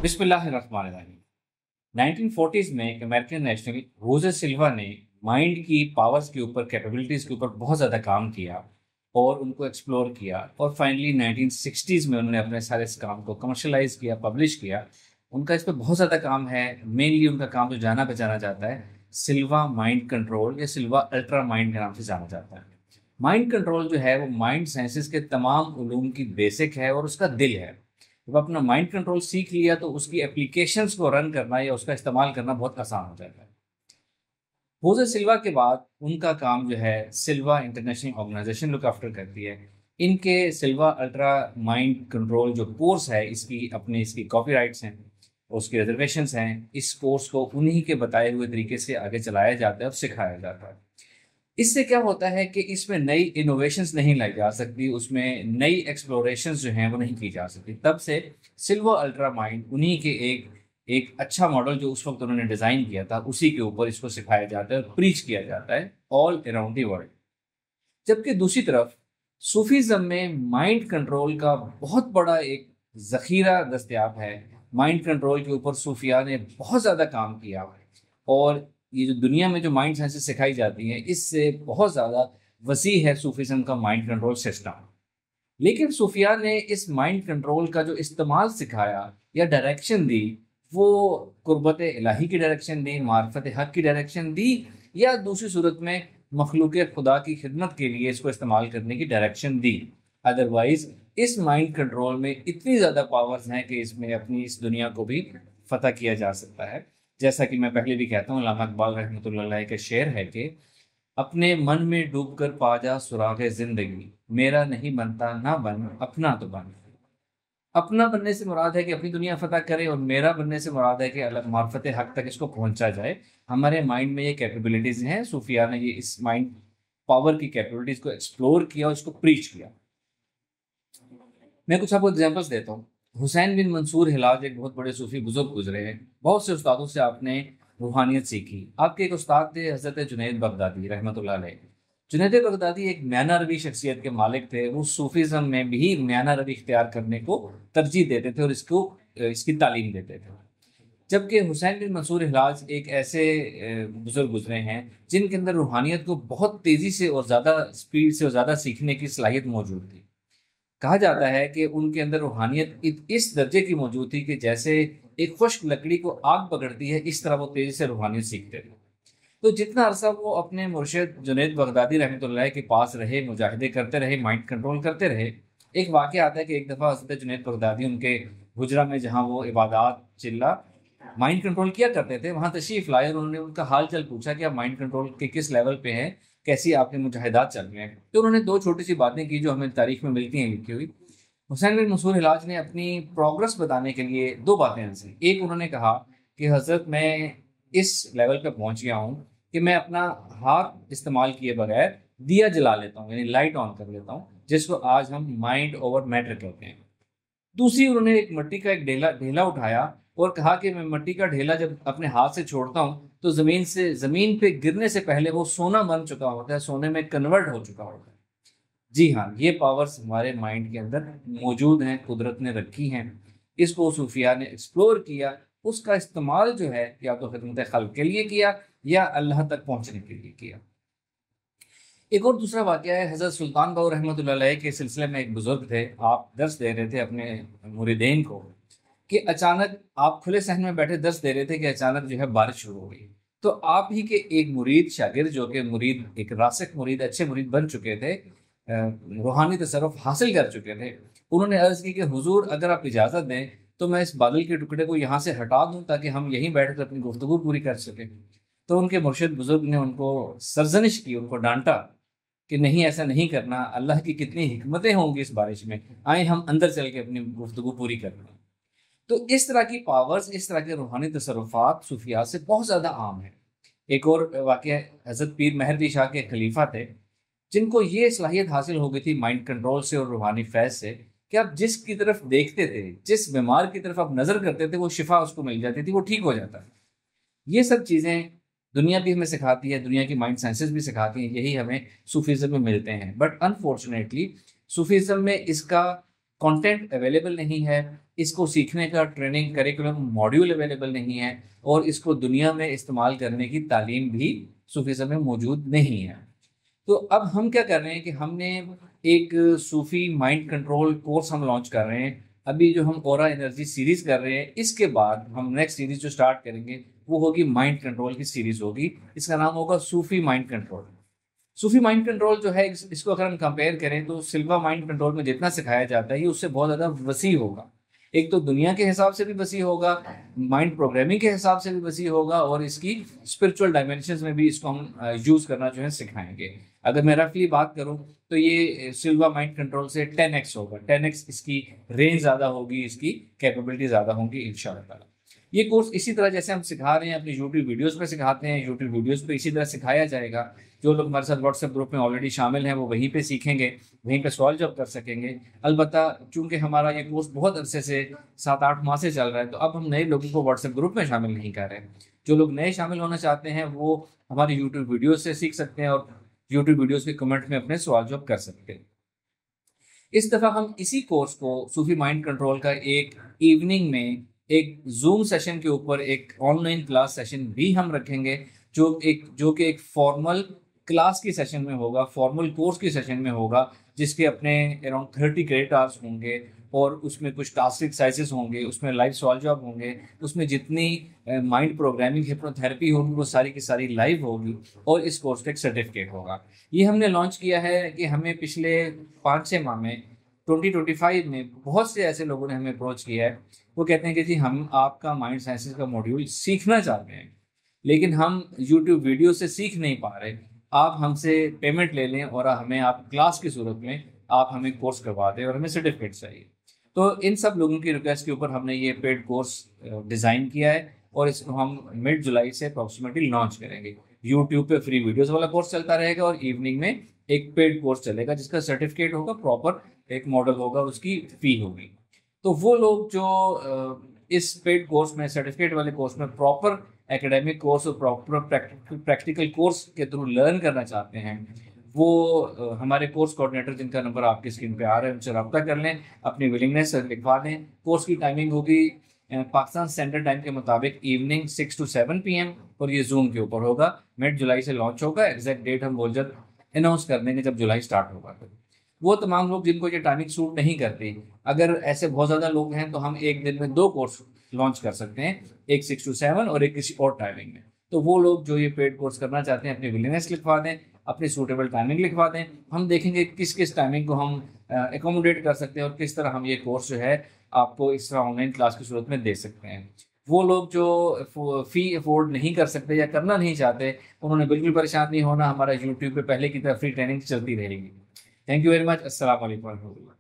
बिस्मिल्लाहिर्रहमानिर्रहीम। 1940s में एक अमेरिकन नेशनल रोजर सिल्वा ने माइंड की पावर्स के ऊपर, कैपेबिलिटीज़ के ऊपर बहुत ज़्यादा काम किया और उनको एक्सप्लोर किया और फाइनली 1960s में उन्होंने अपने सारे इस काम को कमर्शलाइज किया, पब्लिश किया। उनका इस पे बहुत ज़्यादा काम है। मेनली उनका काम जो जाना पहचाना जाता है सिल्वा माइंड कंट्रोल या सिल्वा अल्ट्रा माइंड के नाम से जाना जाता है। माइंड कंट्रोल जो है वो माइंड साइंसेस के तमाम उलूम की बेसिक है और उसका दिल है। जब अपना माइंड कंट्रोल सीख लिया तो उसकी एप्लीकेशंस को रन करना या उसका इस्तेमाल करना बहुत आसान हो जाता है। होजे सिल्वा के बाद उनका काम जो है सिल्वा इंटरनेशनल ऑर्गेनाइजेशन लुक आफ्टर करती है। इनके सिल्वा अल्ट्रा माइंड कंट्रोल जो कोर्स है इसकी कॉपीराइट्स हैं, उसकी रिजर्वेशंस हैं। इस कोर्स को उन्हीं के बताए हुए तरीके से आगे चलाया जाता है और सिखाया जाता है। इससे क्या होता है कि इसमें नई इनोवेशंस नहीं लाई जा सकती, उसमें नई एक्सप्लोरेशंस जो हैं वो नहीं की जा सकती। तब से सिल्वर अल्ट्रा माइंड उन्हीं के एक एक अच्छा मॉडल जो उस वक्त उन्होंने डिज़ाइन किया था उसी के ऊपर इसको सिखाया जाता है और प्रीच किया जाता है ऑल अराउंड दी वर्ल्ड। जबकि दूसरी तरफ सूफीज़्म में माइंड कंट्रोल का बहुत बड़ा एक ज़ख़ीरा दस्तयाब है। माइंड कंट्रोल के ऊपर सूफिया ने बहुत ज़्यादा काम किया है और ये जो दुनिया में जो माइंड साइंसेस सिखाई जाती हैं इससे बहुत ज़्यादा वसी है सूफीज़्म का माइंड कंट्रोल सिस्टम। लेकिन सूफिया ने इस माइंड कंट्रोल का जो इस्तेमाल सिखाया या डायरेक्शन दी, वो कुर्बत इलाही की डायरेक्शन दी, मार्फत हक की डायरेक्शन दी, या दूसरी सूरत में मखलूक खुदा की खिदमत के लिए इसको इस्तेमाल करने की डायरेक्शन दी। अदरवाइज इस माइंड कंट्रोल में इतनी ज़्यादा पावर्स हैं कि इसमें अपनी इस दुनिया को भी फतह किया जा सकता है। जैसा कि मैं पहले भी कहता हूँ, अल्लामा इकबाल रहमतुल्लाह अलैह का शेर है कि अपने मन में डूबकर पा जा सुराग जिंदगी, मेरा नहीं बनता ना बन अपना तो बन। अपना बनने से मुराद है कि अपनी दुनिया फतह करे और मेरा बनने से मुराद है कि अलग मार्फत हक तक इसको पहुंचा जाए। हमारे माइंड में ये कैपेबिलिटीज हैं। सूफिया ने ये इस माइंड पावर की कैपेबिलिटीज को एक्सप्लोर किया और इसको प्रीच किया। मैं कुछ आपको एग्जांपल्स देता हूँ। हुसैन बिन मंसूर हिलाज एक बहुत बड़े सूफी बुजुर्ग गुजरे हैं। बहुत से उस्तादों से आपने रूहानियत सीखी। आपके एक उस्ताद थे हज़रत जुनैद बगदादी रहमतुल्लाह अलैह। जुनैद बगदादी एक म्याना रवी शख्सियत के मालिक थे। वो सूफीज़म में भी म्याना रवी इख्तियार करने को तरजीह देते थे और इसकी तालीम देते थे। जबकि हुसैन बिन मंसूर हिलाज एक ऐसे बुजुर्ग गुजरे हैं जिनके अंदर रूहानियत को बहुत तेज़ी से और ज़्यादा स्पीड से और ज़्यादा सीखने की सलाहियत मौजूद थी। कहा जाता है कि उनके अंदर रूहानियत इस दर्जे की मौजूद थी कि जैसे एक खुश्क लकड़ी को आग पकड़ती है, इस तरह वो तेजी से रूहानियत सीखते थे। तो जितना अरसा वो अपने मुर्शिद जुनैद बगदादी रहमतुल्लाह के पास रहे, मुजाहिदे करते रहे, माइंड कंट्रोल करते रहे। एक वाक़या आता है कि एक दफ़ा हज़रत जुनैद बगदादी उनके हुजरा में, जहाँ वो इबादत चिल्ला माइंड कंट्रोल किया करते थे, वहाँ तशरीफ़ लाए और उन्होंने उनका हाल चाल पूछा कि आप माइंड कंट्रोल के किस लेवल पे हैं, कैसी आपके मुजाहिदात चल रहे हैं। तो उन्होंने दो छोटी सी बातें की जो हमें तारीख में मिलती हैं लिखी हुई। हुसैन बिन मंसूर हिलाज ने अपनी प्रोग्रेस बताने के लिए दो बातें हंसी। एक, उन्होंने कहा कि हज़रत मैं इस लेवल पे पहुंच गया हूँ कि मैं अपना हाथ इस्तेमाल किए बगैर दिया जला लेता हूँ, यानी लाइट ऑन कर लेता हूँ, जिसको आज हम माइंड ओवर मैटर कहते हैं। दूसरी, उन्होंने एक मिट्टी का एक ढेला ढेला उठाया और कहा कि मैं मिट्टी का ढेला जब अपने हाथ से छोड़ता हूँ तो ज़मीन पे गिरने से पहले वो सोना बन चुका होता है, सोने में कन्वर्ट हो चुका होता है। जी हाँ, ये पावर्स हमारे माइंड के अंदर मौजूद हैं, कुदरत ने रखी हैं। इसको सूफिया ने एक्सप्लोर किया। उसका इस्तेमाल जो है या तो खिदमत खल्क के लिए किया या अल्लाह तक पहुंचने के लिए किया। एक और दूसरा वाक़या है हज़रत सुल्तान बाहू रहमतुल्लाह अलैह के सिलसिले में। एक बुजुर्ग थे, आप दर्स दे रहे थे अपने मुरीदेन को कि अचानक आप खुले सहन में बैठे दर्स दे रहे थे कि अचानक जो है बारिश शुरू हो गई। तो आप ही के एक मुरीद शागिर्द, जो कि मुरीद एक रासिक मुरीद, अच्छे मुरीद बन चुके थे, रूहानी तसर्रुफ हासिल कर चुके थे, उन्होंने अर्ज़ की कि हुजूर अगर आप इजाज़त दें तो मैं इस बादल के टुकड़े को यहाँ से हटा दूँ ताकि हम यहीं बैठ कर अपनी गुफ्तगू पूरी कर सकें। तो उनके मुर्शिद बुजुर्ग ने उनको सरजनिश की, उनको डांटा कि नहीं, ऐसा नहीं करना, अल्लाह की कितनी हिकमतें होंगी इस बारिश में, आए हम अंदर चल के अपनी गुफ्तगू पूरी कर लें। तो इस तरह की पावर्स, इस तरह के रूहानी तसर्रुफात सूफिया से बहुत ज़्यादा आम है। एक और वाक़या, हज़रत पीर मेहरदी शाह के खलीफा थे जिनको ये सलाहियत हासिल हो गई थी माइंड कंट्रोल से और रूहानी फैज़ से कि आप जिसकी तरफ देखते थे, जिस बीमार की तरफ आप नज़र करते थे, वो शिफा उसको मिल जाती थी, वो ठीक हो जाता था। ये सब चीज़ें दुनिया भी हमें सिखाती है, दुनिया की माइंड साइंसेस भी सिखाती हैं, यही हमें सूफीज़्म में मिलते हैं। बट अनफॉर्चुनेटली सूफीज़्म में इसका कंटेंट अवेलेबल नहीं है, इसको सीखने का ट्रेनिंग करिकुलम मॉड्यूल अवेलेबल नहीं है, और इसको दुनिया में इस्तेमाल करने की तालीम भी सूफीज़्म में मौजूद नहीं है। तो अब हम क्या कर रहे हैं कि हमने एक सूफी माइंड कंट्रोल कोर्स हम लॉन्च कर रहे हैं। अभी जो हम ऑरा एनर्जी सीरीज कर रहे हैं, इसके बाद हम नेक्स्ट सीरीज जो स्टार्ट करेंगे वो होगी माइंड कंट्रोल की सीरीज होगी। इसका नाम होगा सूफी माइंड कंट्रोल। सूफी माइंड कंट्रोल जो है, इसको अगर हम कंपेयर करें तो सिल्वा माइंड कंट्रोल में जितना सिखाया जाता है ये उससे बहुत ज़्यादा वसी होगा। एक तो दुनिया के हिसाब से भी वसी होगा, माइंड प्रोग्रामिंग के हिसाब से भी वसी होगा, और इसकी स्पिरिचुअल डायमेंशंस में भी इसको हम यूज़ करना जो है सिखाएंगे। अगर मैं रफली बात करूं तो ये सिल्वा माइंड कंट्रोल से 10x होगा, 10x इसकी रेंज ज़्यादा होगी, इसकी कैपेबिलिटी ज़्यादा होंगी इंशाल्लाह ताला। ये कोर्स इसी तरह जैसे हम सिखा रहे हैं अपनी यूट्यूब वीडियोस पे सिखाते हैं, यूट्यूब वीडियोस पे इसी तरह सिखाया जाएगा। जो लोग हमारे साथ व्हाट्सएप ग्रुप में ऑलरेडी शामिल हैं वो वहीं पे सीखेंगे, वहीं पे सवाल जवाब कर सकेंगे। अलबत्ता चूंकि हमारा ये कोर्स बहुत अरसे से 7-8 माह से चल रहा है, तो अब हम नए लोगों को व्हाट्सएप ग्रुप में शामिल नहीं कर रहे। जो लोग नए शामिल होना चाहते हैं वो हमारे यूट्यूब वीडियो से सीख सकते हैं और यूट्यूब वीडियोस के कमेंट में अपने सवाल जवाब कर सकते हैं। इस दफ़ा हम इसी कोर्स को सूफी माइंड कंट्रोल का एक इवनिंग में एक जूम सेशन के ऊपर एक ऑनलाइन क्लास सेशन भी हम रखेंगे, जो कि एक फॉर्मल क्लास की सेशन में होगा, फॉर्मल कोर्स की सेशन में होगा, जिसके अपने अराउंड 30 क्रेडिट आवर्स होंगे, और उसमें कुछ टास्क एक्सरसाइजेस होंगे, उसमें लाइव सवाल जवाब होंगे, उसमें जितनी माइंड प्रोग्रामिंग हिप्नोथेरेपी होगी वो सारी की सारी लाइव होगी, और इस कोर्स का एक सर्टिफिकेट होगा। ये हमने लॉन्च किया है कि हमें पिछले 5-6 माह में 2025 में बहुत से ऐसे लोगों ने हमें अप्रोच किया है। वो कहते हैं कि जी हम आपका माइंड साइंसेस का मॉड्यूल सीखना चाहते हैं, लेकिन हम यूट्यूब वीडियो से सीख नहीं पा रहे, आप हमसे पेमेंट ले लें और हमें आप क्लास की सूरत में आप हमें कोर्स करवा दें और हमें सर्टिफिकेट चाहिए। तो इन सब लोगों की रिक्वेस्ट के ऊपर हमने ये पेड कोर्स डिज़ाइन किया है, और इसको हम मिड जुलाई से अप्रॉक्सीमेटली लॉन्च करेंगे। यूट्यूब पे फ्री वीडियोस वाला कोर्स चलता रहेगा, और इवनिंग में एक पेड कोर्स चलेगा जिसका सर्टिफिकेट होगा, प्रॉपर एक मॉडल होगा, उसकी फ़ी होगी। तो वो लोग जो इस पेड कोर्स में, सर्टिफिकेट वाले कोर्स में प्रॉपर एकेडमिक कोर्स और प्रॉपर प्रैक्टिकल कोर्स के थ्रू लर्न करना चाहते हैं, वो हमारे कोर्स कोऑर्डिनेटर जिनका नंबर आपकी स्क्रीन पे आ रहा है उनसे रब्ता कर लें, अपनी विलिंगनेस लिखवा दें। कोर्स की टाइमिंग होगी पाकिस्तान स्टैंडर्ड टाइम के मुताबिक इवनिंग 6 to 7 PM, और ये जूम के ऊपर होगा। मिड जुलाई से लॉन्च होगा, एग्जैक्ट डेट हम बहुत जल्द अनाउंस कर देंगे जब जुलाई स्टार्ट होगा। वो तमाम लोग जिनको ये टाइमिंग सूट नहीं करती, अगर ऐसे बहुत ज़्यादा लोग हैं तो हम एक दिन में 2 कोर्स लॉन्च कर सकते हैं, एक 6 to 7 और एक किसी और टाइमिंग में। तो वो लोग जो ये पेड कोर्स करना चाहते हैं अपनी विलिंगनेस लिखवा दें, अपनी सूटेबल टाइमिंग लिखवा दें। हम देखेंगे किस किस टाइमिंग को हम एकोमोडेट कर सकते हैं और किस तरह हम ये कोर्स जो है आपको इस तरह ऑनलाइन क्लास की सूरत में दे सकते हैं। वो लोग जो फ़ी अफोर्ड नहीं कर सकते या करना नहीं चाहते, उन्होंने बिल्कुल परेशान नहीं होना, हमारा यूट्यूब पे पहले की तरह फ्री ट्रेनिंग चलती रहेगी। Thank you very much. अस्सलाम वालेकुम।